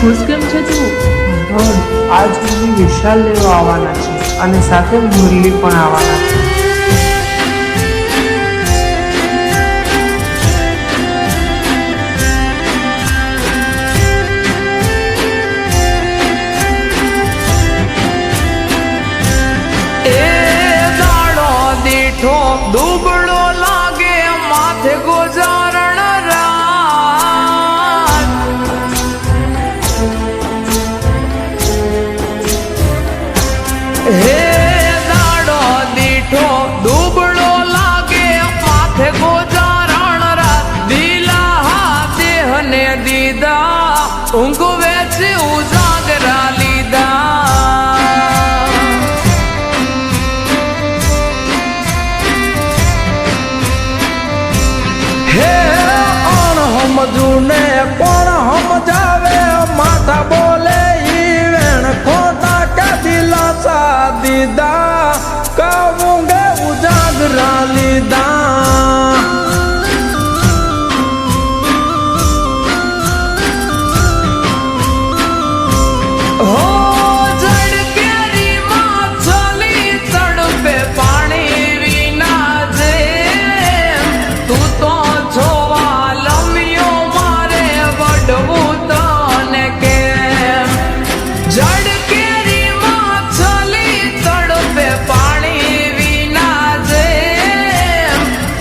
ખુશ કેમ છે તું? આજ મને વિશાલ લેવા આવવાના છે અને સાથે મુરલી પણ આવવાના છે. દુબળો લાગે માથે ગોજારણ રાત, હે દાડો દીઠો દુબળો લાગે માથે ગોજારણ રાત, દિલા હા દેહને દીધા ઊંઘ વેચી ઉજાગરા લીધા. સમજુને કોણ સમજાવે, માથા બોલે ઈ વેણ ખોટા કે દિલાસા દીધા, કહું ગે ઉજાગરા લીધા. હો જડ કેરી માં ચલી તડપે પાણી વિના જે, તું તો જોવા લમ્યો મારે વડવું તને કેમ. જડ કેરી માં ચલી તડપે પાણી વિના જે,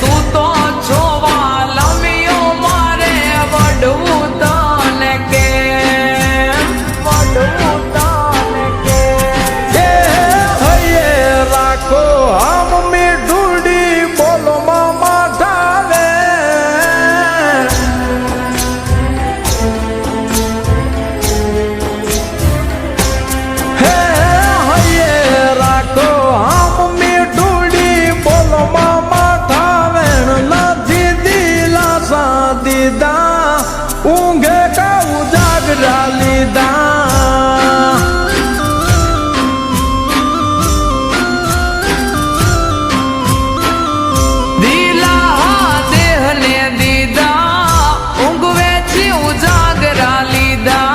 તું તો જોવા લમ્યો મારે વડવું તને કેમ. વડવું તને કેમ. એ હૈયે રાખો આમ મીઠુડી બોલો મામા ઠાવે, હે હૈયે રાખો આમ મીઠુડી બોલો મામા ઠાવે, નથી દિલાસા દીધા ઊંઘે કા ઉજાગરા લીધા. દિલા દેહને દીધા ઊંઘ વેચી ઉજાગરા લીધા.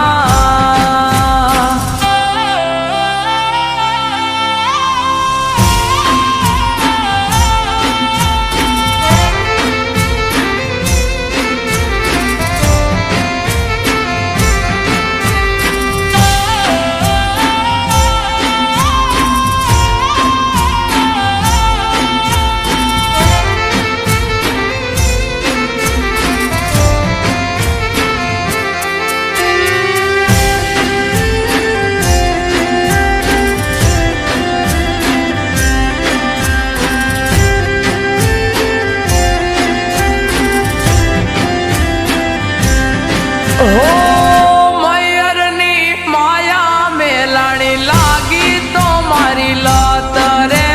હો મયરની માયા મેલાણી લાગી તો મારી લત રે,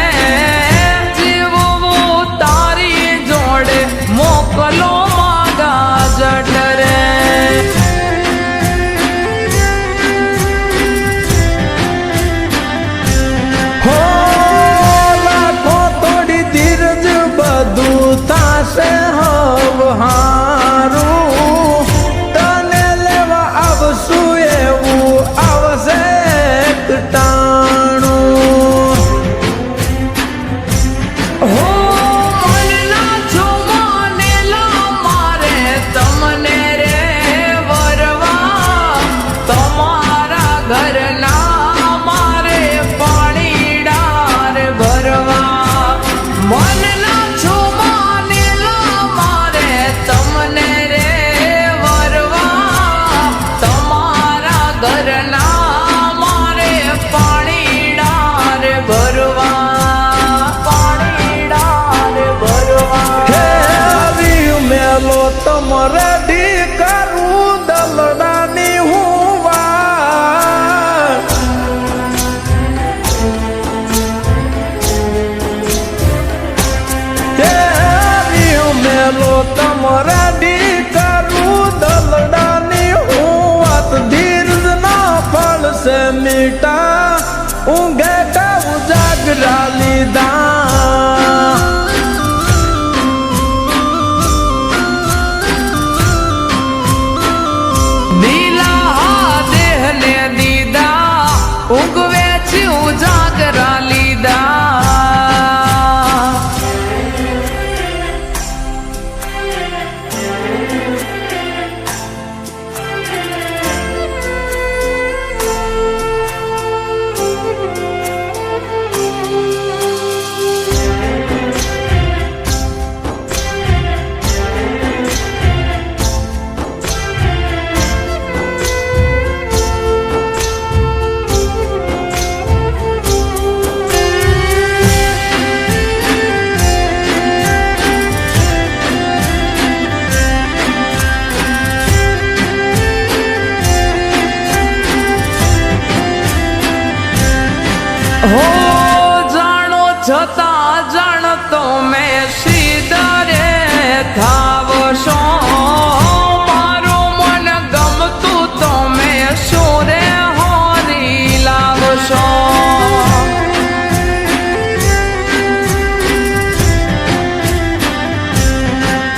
જીવવું તારી જોડે મોકલો માગા જટ રે. હો રાખો થોડી ધીરજ બધું થાશે હવ હારું, તને લેવા આવશું એવું આવશે એક ટાણું. હો મનના છુમાનેલા મારે તમને રે વરવા, તમારા ઘરના મારે પાણીડાર ભરવા. મનના છુમાનેલા મારે તમને રે વરવા, તમારા ઘરના મારે પાણીડાર ભરવા. પાણીડાર ભરવા. હે આવી મેલો તમારે ઢી કરું દલડાની હું વાત, હે આવી મેલો તમારે ઢી કરું દલડાની હું વાત, ધીરજ ના ફળશે મીઠા ઊંઘે કા ઉજાગરા લીધા. દિલા દે છતાં જાણતો મેં સીધરે થાવશો મારું મન ગમતું તો મેં સુરે હોરી લાવશો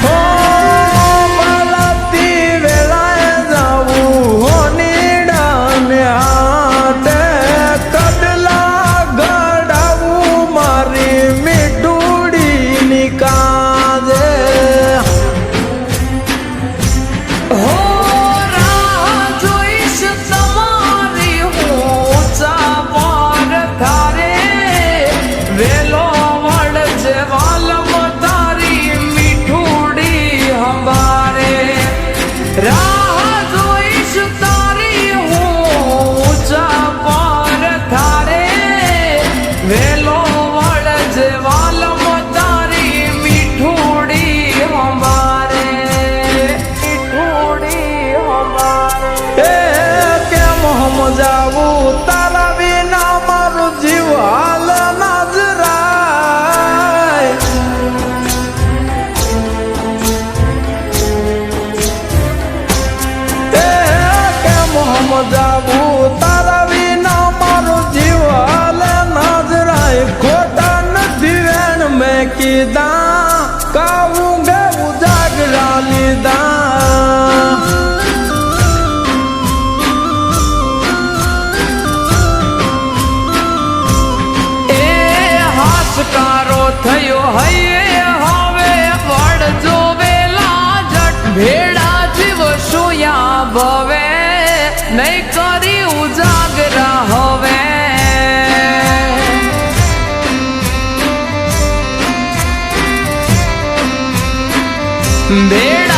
હો બાલાતી વેળાએ જાવું હોનીડાને હાટે કડલા ગડાવું મારી મીઠુડીની કાજે હો રાહ જોઈશ તમારી હું ચાપર થારે વેલો વળજે વાલમ તારી મીઠુડી હંબારે રાહ જોઈશ તારી હું ચાપર થારે વેલો વળજે વાલમ તારી મીઠુડી હંબારે મીઠુડી હંબારે એ કેમ સમજાવું તારા વિના મારું જીવ હાલ નાજરાય એ કેમ સમજાવું તારા વિના મારું જીવ હાલ નાજરાય ખોટા નથી વેણ મેં કીધા કાવું ગયું જાગરા લીધા એ હાશકારો થયો હૈયે હવે વળજો વેલા જટ ભેડા જીવ સુયા ભવે નહીં કરી ઉજાગરા હવે ભેડા